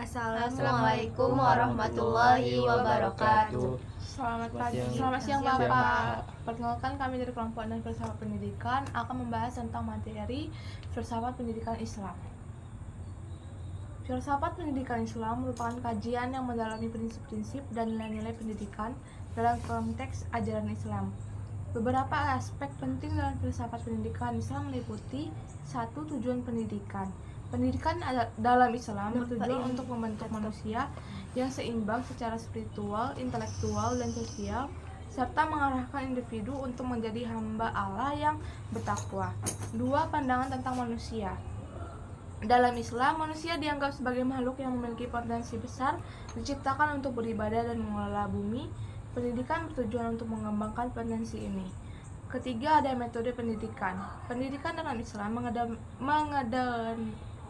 Assalamualaikum warahmatullahi wabarakatuh. Selamat pagi, selamat siang Bapak. Perkenalkan, kami dari kelompok dan filsafat pendidikan akan membahas tentang materi filsafat pendidikan Islam. Filsafat pendidikan Islam merupakan kajian yang mendalami prinsip-prinsip dan nilai-nilai pendidikan dalam konteks ajaran Islam. Beberapa aspek penting dalam filsafat pendidikan Islam meliputi: 1. Tujuan pendidikan. Pendidikan dalam Islam bertujuan untuk membentuk manusia yang seimbang secara spiritual, intelektual, dan sosial, serta mengarahkan individu untuk menjadi hamba Allah yang bertakwa. 2. Pandangan tentang manusia. Dalam Islam, manusia dianggap sebagai makhluk yang memiliki potensi besar, diciptakan untuk beribadah dan mengelola bumi. Pendidikan bertujuan untuk mengembangkan potensi ini. Ketiga, ada metode pendidikan. Pendidikan dalam Islam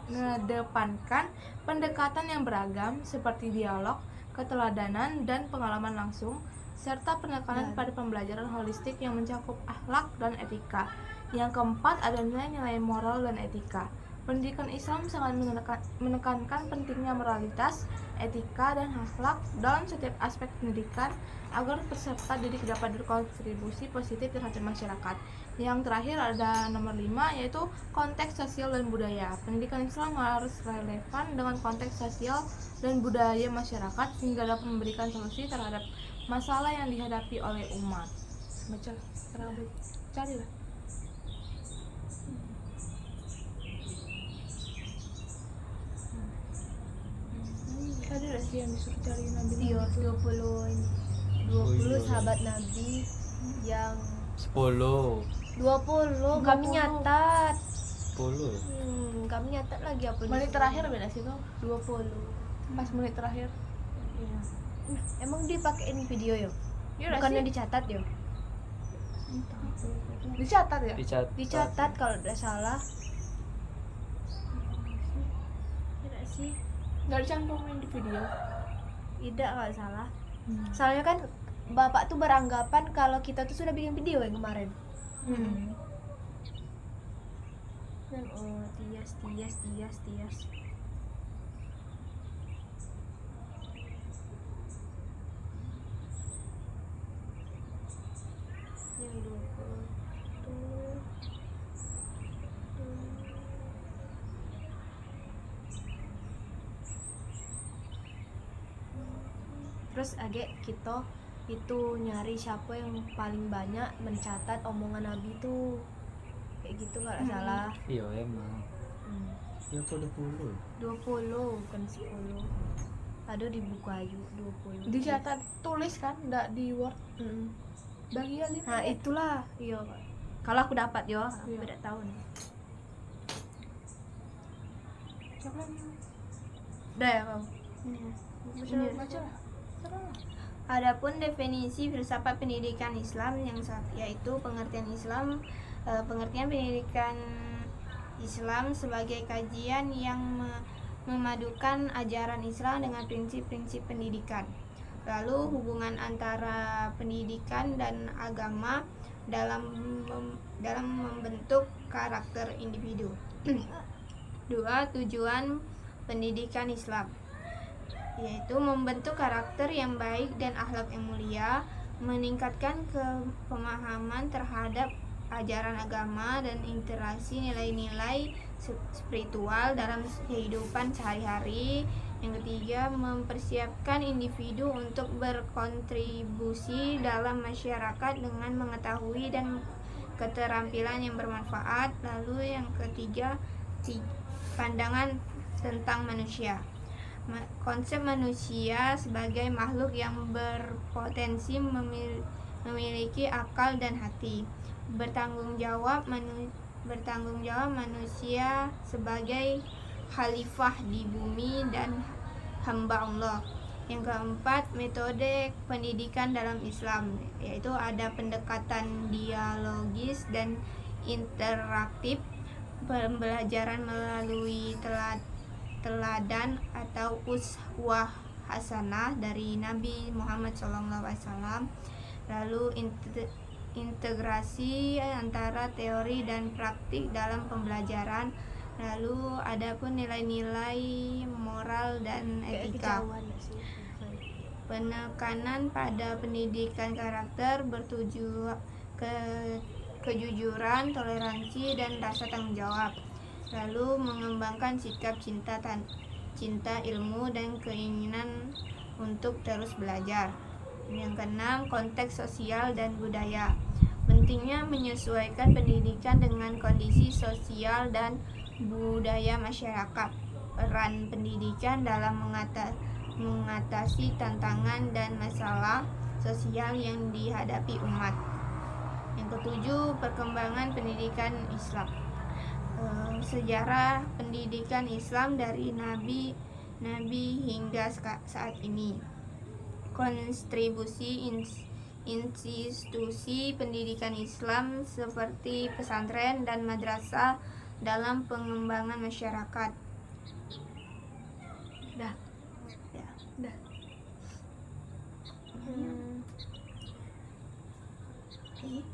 mengedepankan pendekatan yang beragam seperti dialog, keteladanan, dan pengalaman langsung, serta penekanan pada pembelajaran holistik yang mencakup akhlak dan etika. Yang keempat, ada nilai-nilai moral dan etika. Pendidikan Islam sangat menekankan pentingnya moralitas, etika, dan akhlak dalam setiap aspek pendidikan agar peserta didik dapat berkontribusi positif terhadap masyarakat. Yang terakhir ada nomor 5, yaitu konteks sosial dan budaya. Pendidikan Islam harus relevan dengan konteks sosial dan budaya masyarakat sehingga dapat memberikan solusi terhadap masalah yang dihadapi oleh umat. Baca, carilah. Tadi lah sih yang disuruh cari Nabi. Iya, 20 sahabat Nabi yang 10 kami nyatat. 10 Kami nyatat lagi apa Menit terakhir beda sih tuh. 20. Pas menit terakhir. Iya. Emang dipakein video yo? Iya Bukannya sih. dicatat yo? Dicatat ya? Dicatat kalau tidak salah. Tidak sih. Nggak dicantumin di video. Tidak kalau salah. Soalnya kan Bapak tuh beranggapan kalau kita tuh sudah bikin video yang kemarin. Dan Tias. Yang 20 tuh. Terus agak kita itu nyari siapa yang paling banyak mencatat omongan Nabi tuh, kayak gitu kalau nggak salah. iya emang ya kok 20 bukan 10. Ada di buku Ayu 20. Dicatat, tulis kan, nggak di Word. Bagian ini. Nah itulah, iya. Kalau aku dapat yo, aku Iya. tidak tahu nih. Coba. Udah ya kamu. Baca lah. Adapun definisi filsafat pendidikan Islam yaitu pengertian pendidikan Islam sebagai kajian yang memadukan ajaran Islam dengan prinsip-prinsip pendidikan. Lalu hubungan antara pendidikan dan agama dalam membentuk karakter individu. 2. Tujuan pendidikan Islam yaitu membentuk karakter yang baik dan akhlak yang mulia, meningkatkan pemahaman terhadap ajaran agama dan interaksi nilai-nilai spiritual dalam kehidupan sehari-hari. Yang ketiga, mempersiapkan individu untuk berkontribusi dalam masyarakat dengan mengetahui dan keterampilan yang bermanfaat. Lalu yang ketiga, pandangan tentang manusia. Konsep manusia sebagai makhluk yang berpotensi memiliki akal dan hati. Bertanggung jawab manusia sebagai khalifah di bumi dan hamba Allah. Yang keempat, metode pendidikan dalam Islam, yaitu ada pendekatan dialogis dan interaktif, pembelajaran melalui teladan atau uswah hasanah dari Nabi Muhammad SAW. Lalu integrasi antara teori dan praktik dalam pembelajaran, Lalu ada pun nilai-nilai moral dan Kayak etika. kejauhan nggak sih? Penekanan pada pendidikan karakter bertuju ke kejujuran, toleransi, dan rasa tanggung jawab. Lalu mengembangkan sikap cinta ilmu dan keinginan untuk terus belajar. Yang keenam, konteks sosial dan budaya. Pentingnya menyesuaikan pendidikan dengan kondisi sosial dan budaya masyarakat. Peran pendidikan dalam mengatasi tantangan dan masalah sosial yang dihadapi umat. Yang ketujuh, perkembangan pendidikan Islam. Sejarah pendidikan Islam dari nabi hingga saat ini. Kontribusi institusi pendidikan Islam seperti pesantren dan madrasah dalam pengembangan masyarakat. Dah. Ya. Dah.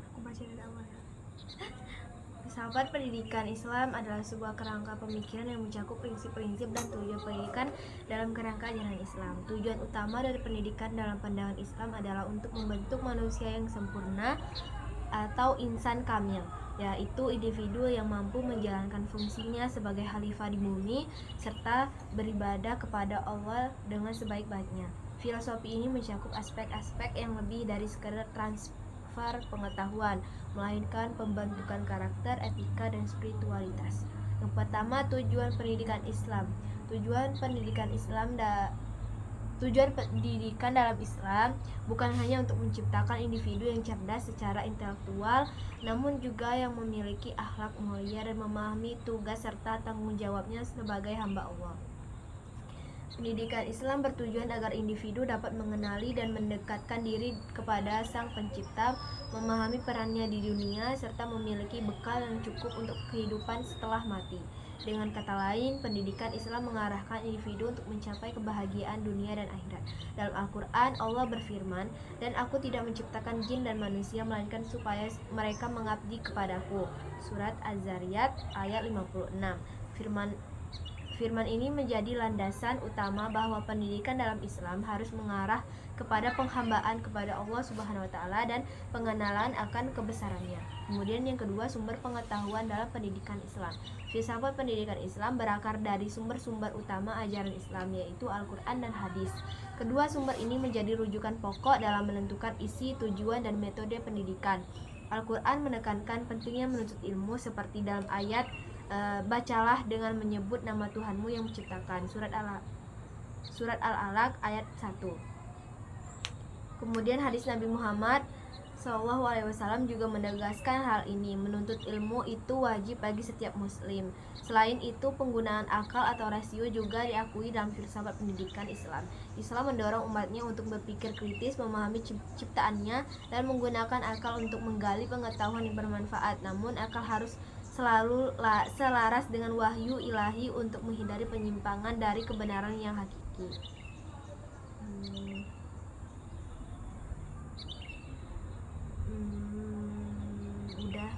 Aku baca dari awal ya. Filsafat pendidikan Islam adalah sebuah kerangka pemikiran yang mencakup prinsip-prinsip dan tujuan pendidikan dalam kerangka ajaran Islam. Tujuan utama dari pendidikan dalam pandangan Islam adalah untuk membentuk manusia yang sempurna atau insan kamil, yaitu individu yang mampu menjalankan fungsinya sebagai khalifah di bumi serta beribadah kepada Allah dengan sebaik-baiknya. Filosofi ini mencakup aspek-aspek yang lebih dari sekedar transfer pengetahuan, melainkan pembentukan karakter, etika, dan spiritualitas. Yang pertama, tujuan pendidikan Islam. Tujuan pendidikan dalam Islam bukan hanya untuk menciptakan individu yang cerdas secara intelektual, namun juga yang memiliki akhlak mulia dan memahami tugas serta tanggung jawabnya sebagai hamba Allah. Pendidikan Islam bertujuan agar individu dapat mengenali dan mendekatkan diri kepada Sang Pencipta, memahami perannya di dunia, serta memiliki bekal yang cukup untuk kehidupan setelah mati. Dengan kata lain, pendidikan Islam mengarahkan individu untuk mencapai kebahagiaan dunia dan akhirat. Dalam Al-Quran, Allah berfirman, "Dan aku tidak menciptakan jin dan manusia, melainkan supaya mereka mengabdi kepadaku." Surat Az-Zariyat ayat 56. Firman ini menjadi landasan utama bahwa pendidikan dalam Islam harus mengarah kepada penghambaan kepada Allah Subhanahu wa taala dan pengenalan akan kebesarannya. Kemudian yang kedua, sumber pengetahuan dalam pendidikan Islam. Filsafat pendidikan Islam berakar dari sumber-sumber utama ajaran Islam, yaitu Al-Quran dan hadis. Kedua sumber ini menjadi rujukan pokok dalam menentukan isi, tujuan, dan metode pendidikan. Al-Quran menekankan pentingnya menuntut ilmu seperti dalam ayat bacalah dengan menyebut nama Tuhanmu yang menciptakan. Surat Al-Alaq ayat 1. Kemudian hadis Nabi Muhammad SAW juga menegaskan hal ini. Menuntut ilmu itu wajib bagi setiap muslim. Selain itu, penggunaan akal atau rasio juga diakui dalam filsafat pendidikan Islam. Islam mendorong umatnya untuk berpikir kritis, memahami ciptaannya, dan menggunakan akal untuk menggali pengetahuan yang bermanfaat. Namun akal harus selalu selaras dengan wahyu ilahi untuk menghindari penyimpangan dari kebenaran yang hakiki. Udah.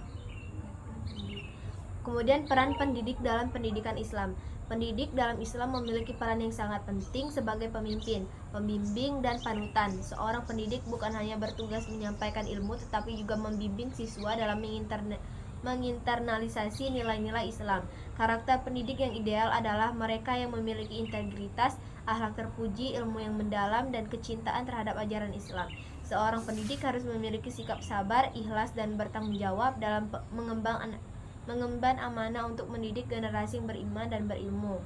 Kemudian peran pendidik dalam pendidikan Islam. Pendidik dalam Islam memiliki peran yang sangat penting sebagai pemimpin, pembimbing, dan panutan. Seorang pendidik bukan hanya bertugas menyampaikan ilmu, tetapi juga membimbing siswa dalam menginternalisasi nilai-nilai Islam. Karakter pendidik yang ideal adalah mereka yang memiliki integritas, akhlak terpuji, ilmu yang mendalam, dan kecintaan terhadap ajaran Islam. Seorang pendidik harus memiliki sikap sabar, ikhlas, dan bertanggung jawab dalam mengemban amanah untuk mendidik generasi yang beriman dan berilmu.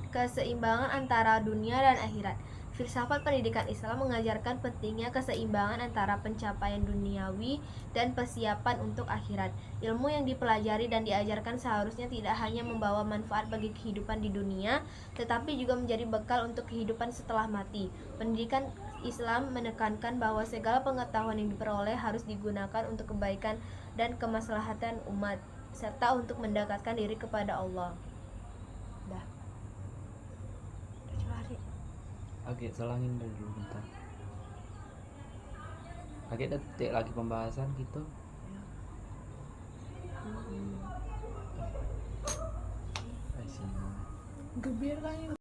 Keseimbangan antara dunia dan akhirat. Filsafat pendidikan Islam mengajarkan pentingnya keseimbangan antara pencapaian duniawi dan persiapan untuk akhirat. Ilmu yang dipelajari dan diajarkan seharusnya tidak hanya membawa manfaat bagi kehidupan di dunia, tetapi juga menjadi bekal untuk kehidupan setelah mati. Pendidikan Islam menekankan bahwa segala pengetahuan yang diperoleh harus digunakan untuk kebaikan dan kemaslahatan umat, serta untuk mendekatkan diri kepada Allah. Dah. Oke, salangin dulu bentar. Oke, detik lagi pembahasan gitu. Gebir kan ya.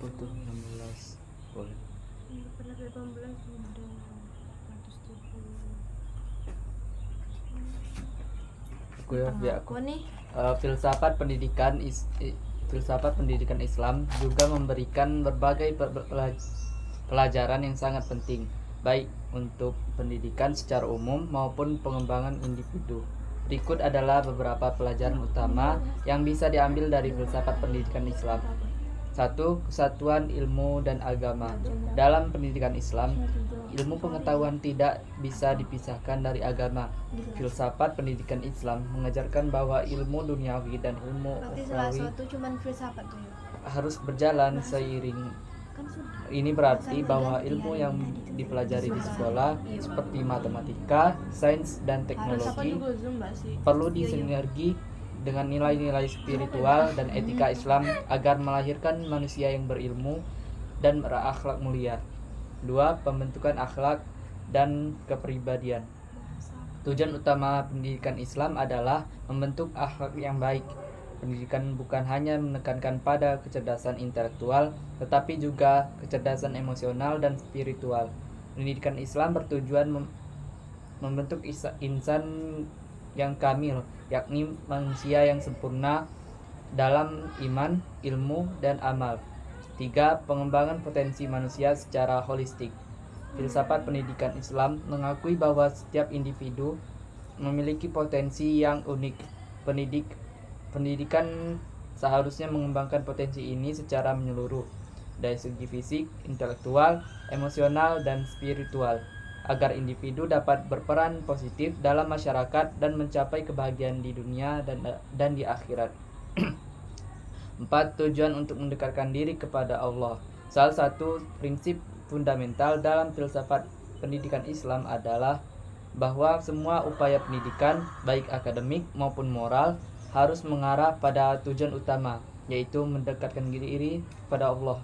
Foto 16 boleh. 18 udah 170. Aku nih Filsafat pendidikan Islam juga memberikan berbagai pelajaran yang sangat penting, baik untuk pendidikan secara umum maupun pengembangan individu. Berikut adalah beberapa pelajaran utama yang bisa diambil dari filsafat pendidikan Islam. 1. Kesatuan ilmu dan agama. Dalam pendidikan Islam, ilmu pengetahuan tidak bisa dipisahkan dari agama. Filsafat pendidikan Islam mengajarkan bahwa ilmu duniawi dan ilmu berarti salah ukhrawi satu cuman filsafat tuh ya. harus berjalan seiring. Kan sudah. Ini berarti bahwa ilmu yang dipelajari di sekolah seperti matematika, sains, dan Filsafat teknologi juga Zoom mbak sih. perlu disinergi dengan nilai-nilai spiritual dan etika Islam agar melahirkan manusia yang berilmu dan berakhlak mulia. 2. Pembentukan akhlak dan kepribadian. Tujuan utama pendidikan Islam adalah membentuk akhlak yang baik. Pendidikan bukan hanya menekankan pada kecerdasan intelektual, tetapi juga kecerdasan emosional dan spiritual. Pendidikan Islam bertujuan membentuk insan yang kamil, yakni manusia yang sempurna dalam iman, ilmu, dan amal. 3. Pengembangan potensi manusia secara holistik. Filsafat pendidikan Islam mengakui bahwa setiap individu memiliki potensi yang unik. Pendidikan seharusnya mengembangkan potensi ini secara menyeluruh, dari segi fisik, intelektual, emosional, dan spiritual, agar individu dapat berperan positif dalam masyarakat dan mencapai kebahagiaan di dunia dan di akhirat. 4. Tujuan untuk mendekatkan diri kepada Allah. Salah satu prinsip fundamental dalam filsafat pendidikan Islam adalah bahwa semua upaya pendidikan, baik akademik maupun moral, harus mengarah pada tujuan utama, yaitu mendekatkan diri kepada Allah.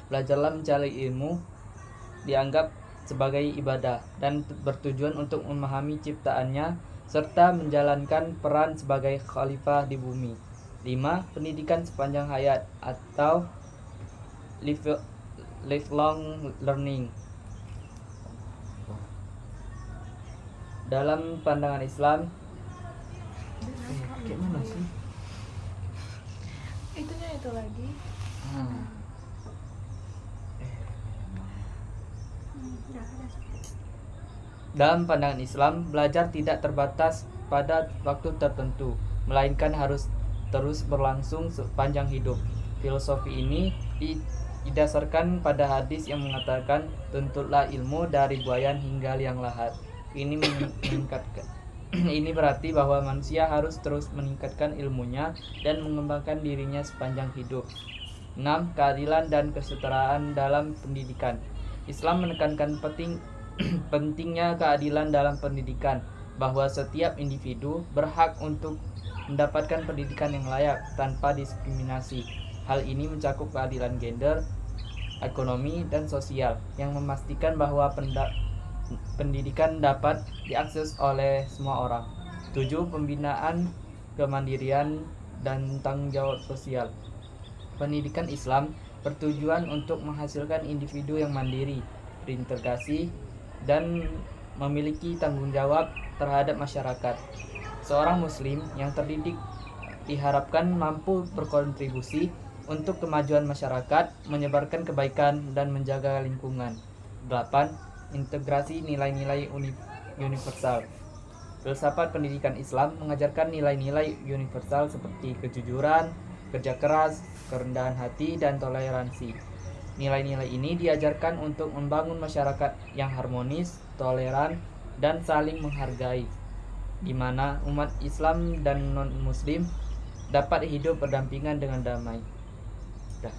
Belajarlah mencari ilmu dianggap sebagai ibadah dan bertujuan untuk memahami ciptaannya serta menjalankan peran sebagai khalifah di bumi. 5. Pendidikan sepanjang hayat atau lifelong learning. Dalam pandangan Islam, kayak mana sih? Itunya itu lagi. Dalam pandangan Islam, belajar tidak terbatas pada waktu tertentu, melainkan harus terus berlangsung sepanjang hidup. Filosofi ini didasarkan pada hadis yang mengatakan, tuntutlah ilmu dari buayan hingga liang lahat. Ini meningkatkan ini berarti bahwa manusia harus terus meningkatkan ilmunya dan mengembangkan dirinya sepanjang hidup. 6. Keadilan dan kesetaraan dalam pendidikan. Islam menekankan pentingnya keadilan dalam pendidikan, bahwa setiap individu berhak untuk mendapatkan pendidikan yang layak tanpa diskriminasi. Hal ini mencakup keadilan gender, ekonomi, dan sosial yang memastikan bahwa pendidikan dapat diakses oleh semua orang. 7. Pembinaan kemandirian dan tanggung jawab sosial. Pendidikan Islam bertujuan untuk menghasilkan individu yang mandiri, berintegrasi, dan memiliki tanggung jawab terhadap masyarakat. Seorang muslim yang terdidik diharapkan mampu berkontribusi untuk kemajuan masyarakat, menyebarkan kebaikan, dan menjaga lingkungan. 8. Integrasi nilai-nilai universal. Filsafat pendidikan Islam mengajarkan nilai-nilai universal seperti kejujuran, kerja keras, kerendahan hati, dan toleransi. Nilai-nilai ini diajarkan untuk membangun masyarakat yang harmonis, toleran, dan saling menghargai, di mana umat Islam dan non-Muslim dapat hidup berdampingan dengan damai. Dah.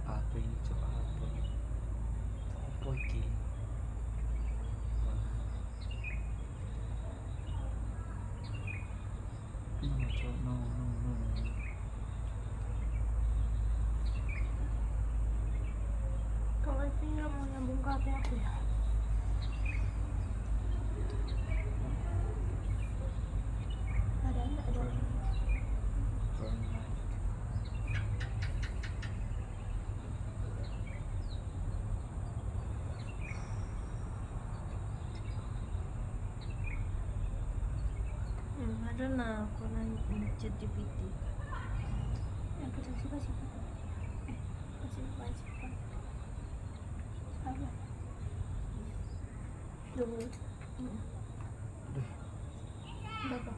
Apa ini coba apa ini? No. Kalau ini nggak mau nyambung ke HP aku ya. Ada nggak ada? Ada nah aku nanya chat GPT. Yang kita kasih kasih. Apa? Dulu. Berapa?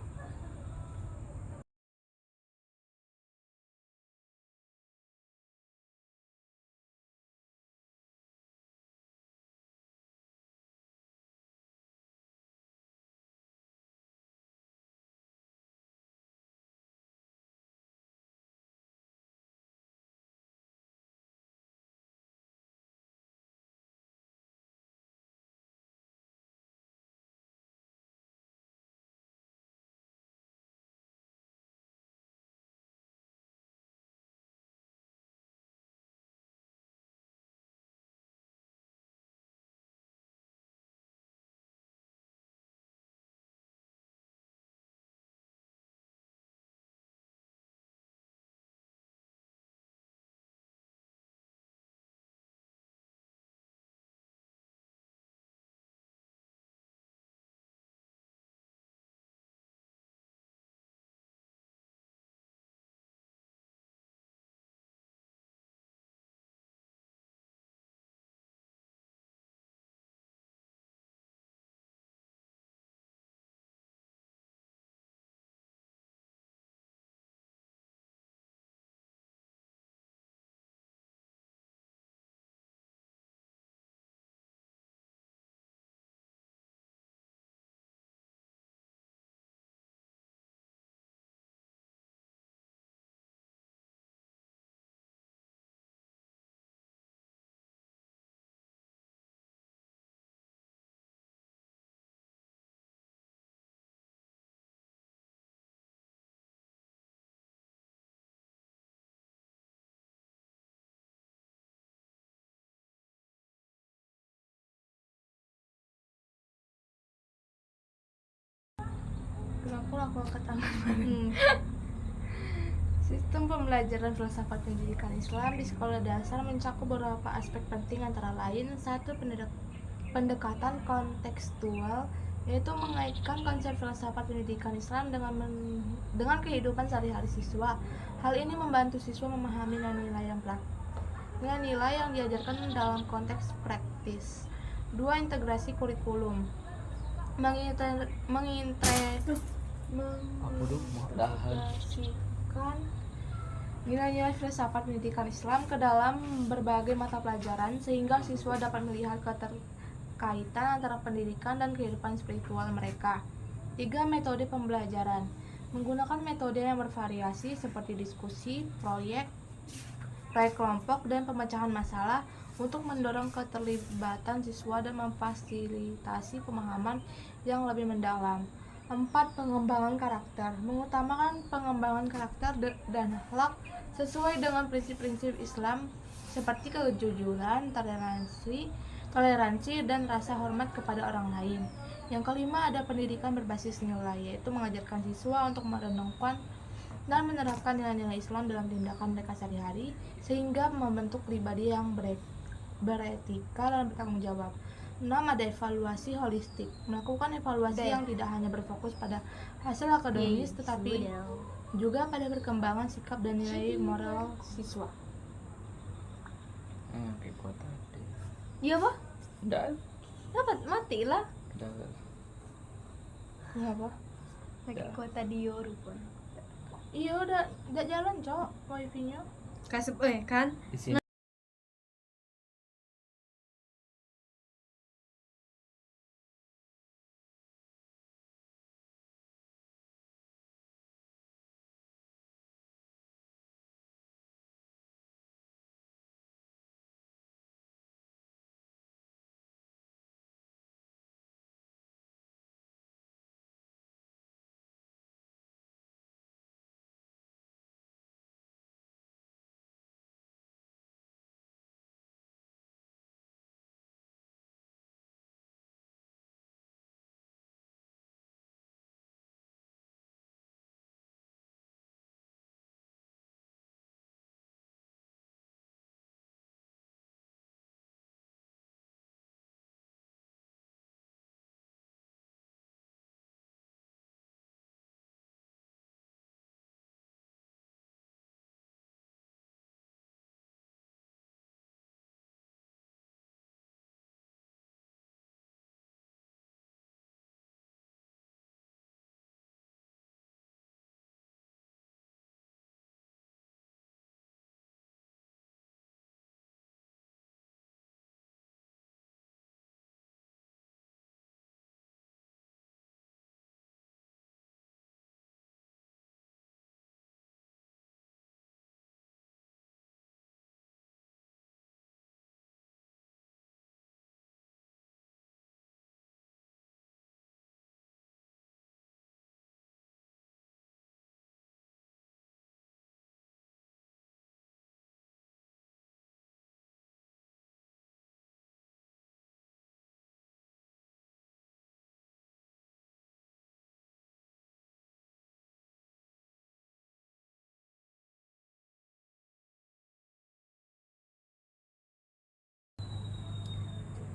aku angkat tangan. Sistem pembelajaran filsafat pendidikan Islam di sekolah dasar mencakup beberapa aspek penting, antara lain: 1. Pendekatan kontekstual, yaitu mengaitkan konsep filsafat pendidikan Islam dengan kehidupan sehari-hari siswa. Hal ini membantu siswa memahami nilai-nilai yang diajarkan dalam konteks praktis. 2. Integrasi kurikulum, mengintegrasikan nilai-nilai filsafat pendidikan Islam ke dalam berbagai mata pelajaran sehingga siswa dapat melihat keterkaitan antara pendidikan dan kehidupan spiritual mereka. 3. Metode pembelajaran, menggunakan metode yang bervariasi seperti diskusi, proyek kelompok, dan pemecahan masalah untuk mendorong keterlibatan siswa dan memfasilitasi pemahaman yang lebih mendalam. 4. Pengembangan karakter, mengutamakan pengembangan karakter dan akhlak sesuai dengan prinsip-prinsip Islam seperti kejujuran, toleransi, dan rasa hormat kepada orang lain. Yang kelima, ada pendidikan berbasis nilai, yaitu mengajarkan siswa untuk merenungkan dan menerapkan nilai-nilai Islam dalam tindakan mereka sehari-hari sehingga membentuk pribadi yang beretika dan bertanggung jawab. 6. Ada evaluasi holistik, melakukan evaluasi yang tidak hanya berfokus pada hasil akademis tetapi juga pada perkembangan sikap dan nilai moral siswa. Kayak gua tadi. Iya apa? Udah. Dapat mati lah. Udah. Iya apa? Pakai Ya. kuota dia rupanya. Iya udah jalan cok wifi-nya. Kasih kan? Di sini.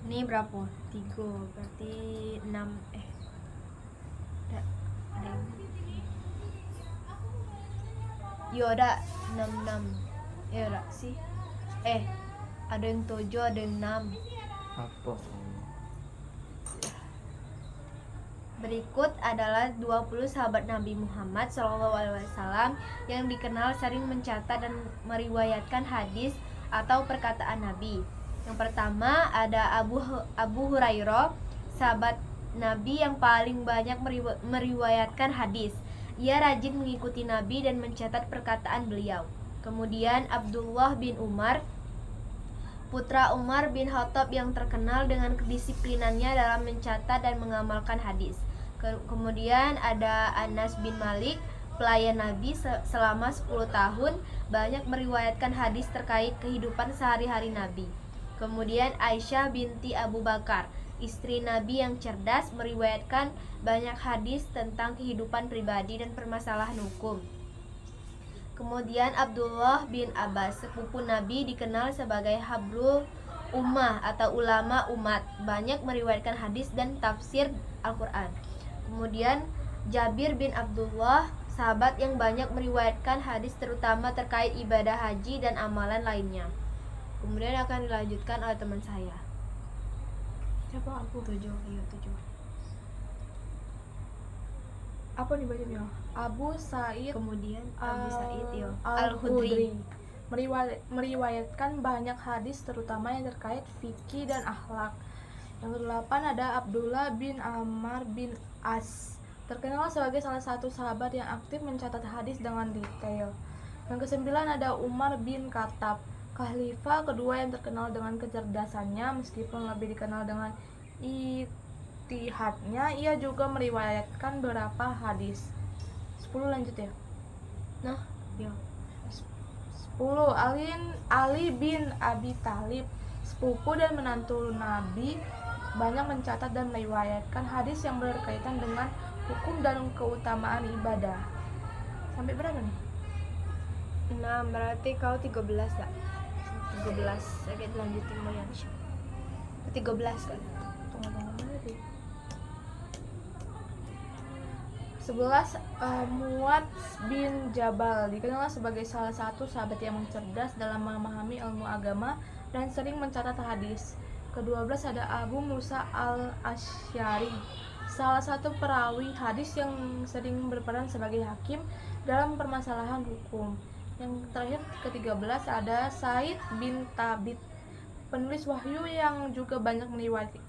Ini berapa? 3, berarti 6. Ada yo ada 6. Ya udah sih. Ada yang 7, ada yang 6. Apa? Berikut adalah 20 sahabat Nabi Muhammad SAW yang dikenal sering mencatat dan meriwayatkan hadis atau perkataan Nabi. Yang pertama ada Abu Hurairah, sahabat Nabi yang paling banyak meriwayatkan hadis. Ia rajin mengikuti Nabi dan mencatat perkataan beliau. Kemudian Abdullah bin Umar, putra Umar bin Khattab yang terkenal dengan kedisiplinannya dalam mencatat dan mengamalkan hadis. Kemudian ada Anas bin Malik, pelayan Nabi selama 10 tahun, banyak meriwayatkan hadis terkait kehidupan sehari-hari Nabi. Kemudian Aisyah binti Abu Bakar, istri Nabi yang cerdas, meriwayatkan banyak hadis tentang kehidupan pribadi dan permasalahan hukum. Kemudian Abdullah bin Abbas, sepupu Nabi, dikenal sebagai Habrul Ummah atau ulama umat, banyak meriwayatkan hadis dan tafsir Al-Quran. Kemudian Jabir bin Abdullah, sahabat yang banyak meriwayatkan hadis terutama terkait ibadah haji dan amalan lainnya. Kemudian akan dilanjutkan oleh teman saya. Siapa aku? 7. Apa nih bacanya? Abu Sa'id Kemudian Abu Sa'id Al-Khudri meriwayatkan banyak hadis terutama yang terkait fikih dan akhlak. Yang ke-8 ada Abdullah bin Amr bin As, terkenal sebagai salah satu sahabat yang aktif mencatat hadis dengan detail. Yang ke-9 ada Umar bin Khattab, khalifah kedua yang terkenal dengan kecerdasannya. Meskipun lebih dikenal dengan ijtihadnya, ia juga meriwayatkan beberapa hadis. 10 lanjut ya. Nah, ya. 10 Ali bin Abi Thalib, sepupu dan menantu Nabi, banyak mencatat dan meriwayatkan hadis yang berkaitan dengan hukum dan keutamaan ibadah. Sampai berapa nih? Nah, berarti kau 13 ya? 13. Saya lanjutin mau yang 13 kan? Tunggu berarti. 11 Muad bin Jabal, dikenal sebagai salah satu sahabat yang cerdas dalam memahami ilmu agama dan sering mencatat hadis. Ke-12 ada Abu Musa al-Asy'ari, salah satu perawi hadis yang sering berperan sebagai hakim dalam permasalahan hukum. Yang terakhir ke-13 ada Said bin Tabit, penulis wahyu yang juga banyak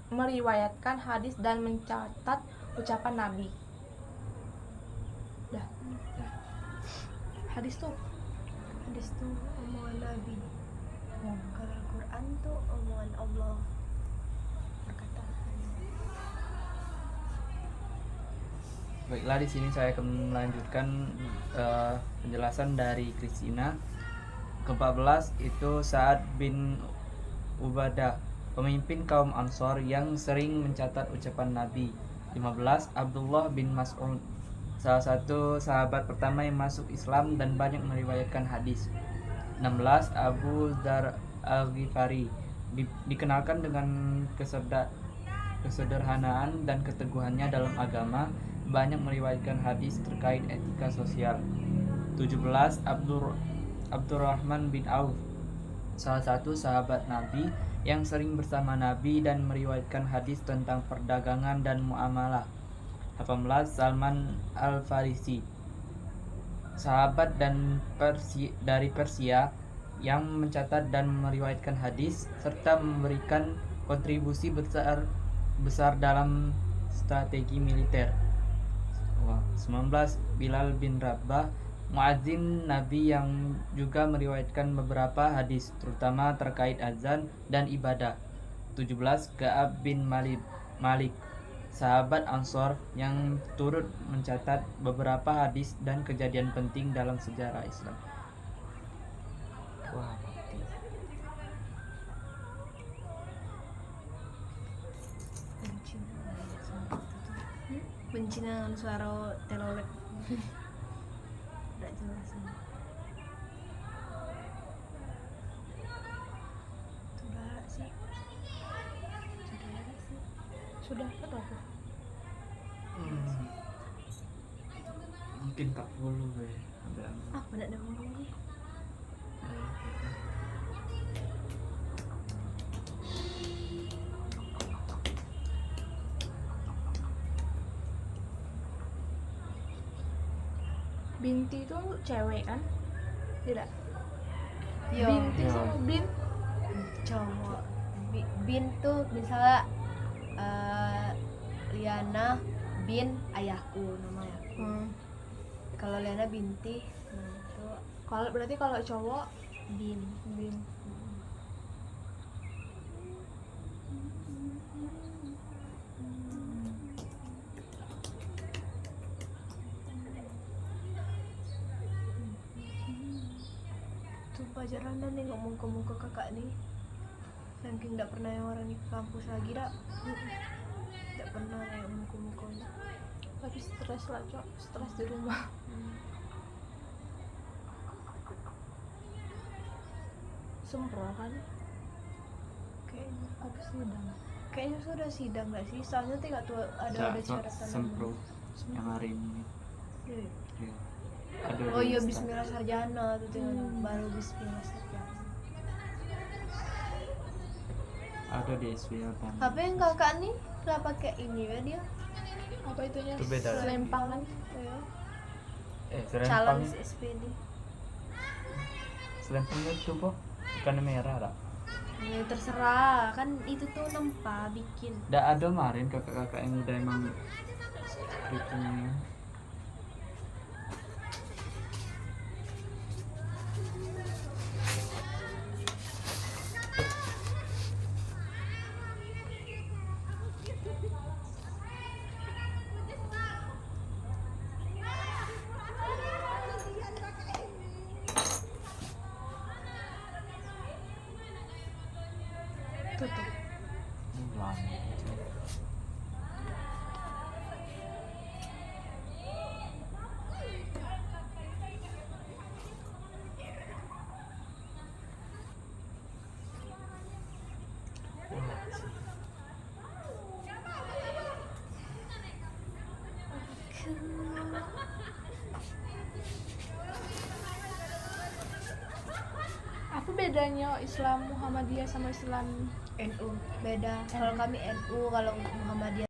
meriwayatkan hadis dan mencatat ucapan Nabi. Dah. Hadis tuh omongan Nabi. Kalau Al-Quran tuh omongan Allah. Perkataan. Baiklah, di sini saya akan melanjutkan penjelasan dari Kristina. Ke-14 itu Sa'ad bin Ubadah, pemimpin kaum Ansor yang sering mencatat ucapan Nabi. 15 Abdullah bin Mas'ud, salah satu sahabat pertama yang masuk Islam dan banyak meriwayatkan hadis. 16 Abu Dzar Al-Ghifari, dikenalkan dengan kesederhanaan dan keteguhannya dalam agama, banyak meriwayatkan hadis terkait etika sosial. 17 Abdurrahman bin Auf, salah satu sahabat Nabi yang sering bersama Nabi dan meriwayatkan hadis tentang perdagangan dan muamalah. 18 Salman Al-Farisi, sahabat dari Persia yang mencatat dan meriwayatkan hadis serta memberikan kontribusi besar dalam strategi militer. 19 Bilal bin Rabah, muadzin Nabi yang juga meriwayatkan beberapa hadis terutama terkait azan dan ibadah. 17 Ka'ab bin Malik, sahabat Ansor yang turut mencatat beberapa hadis dan kejadian penting dalam sejarah Islam. Wah, benci dengan suara telolet. Tidak jelas. sudah atau apa? Mungkin 40 gue. Apa nak ada ngomong ni? Binti itu cewek kan? Tidak. Yo, Binti Yo. sama bin. cowok. Bin tuh misalnya Liana bin ayahku namanya. Kalau Liana binti, nah itu Kalau berarti kalau cowok bin. bin. Tuh pelajaran dan nih ngomong ke kakak nih. saking nggak pernah yang orang di kampus lagi dak, nggak pernah yang muka-mukanya. Tapi stres lah Cok, stres di rumah. Sempro kan Kayaknya habis sidang. kayaknya sudah sidang nggak sih? Soalnya tidak tuh ada syarat sempro yang hari ini. Iya. Ya. Ada Oh iya, di Bismillah Sarjana tuh baru Bismillah Sarjana. ada di SWL Apa yang kakak nih lah pakai ini ya dia? Apa itunya? Itu beda. Selempangan. Ya. selempang Calon SPD. selempangnya itu po bukan merah lah. Ya, terserah kan itu tuh nempa bikin. Nggak ada kemarin kakak-kakak yang udah emang itunya. Tutup. Apa bedanya Islam Muhammadiyah sama Islam NU beda. Kalau kami NU, kalau Muhammadiyah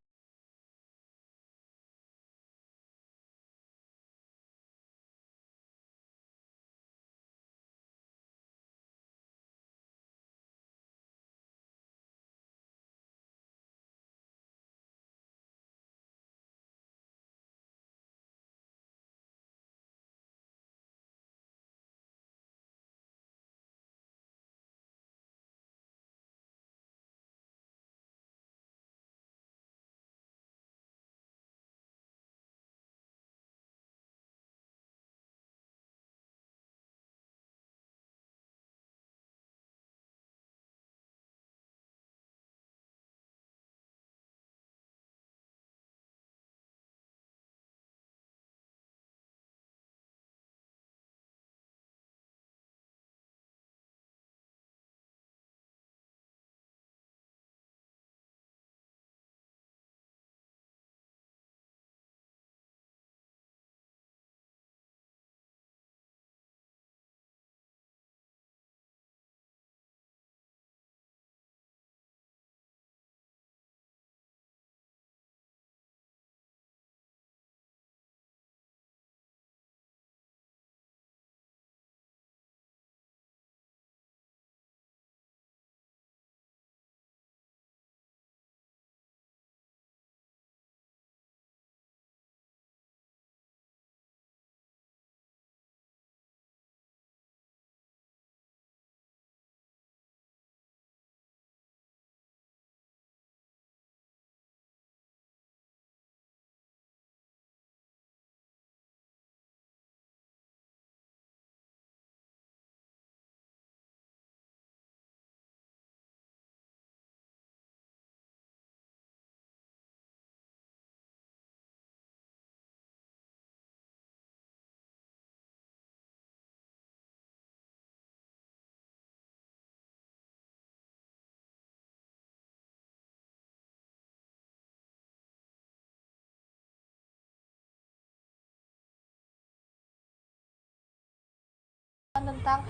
tentang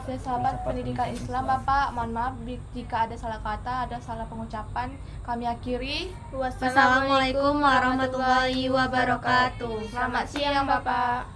filsafat pendidikan Islam. Bapak, mohon maaf jika ada salah kata, ada salah pengucapan. Kami akhiri. Wassalamualaikum warahmatullahi wabarakatuh. Selamat siang Bapak.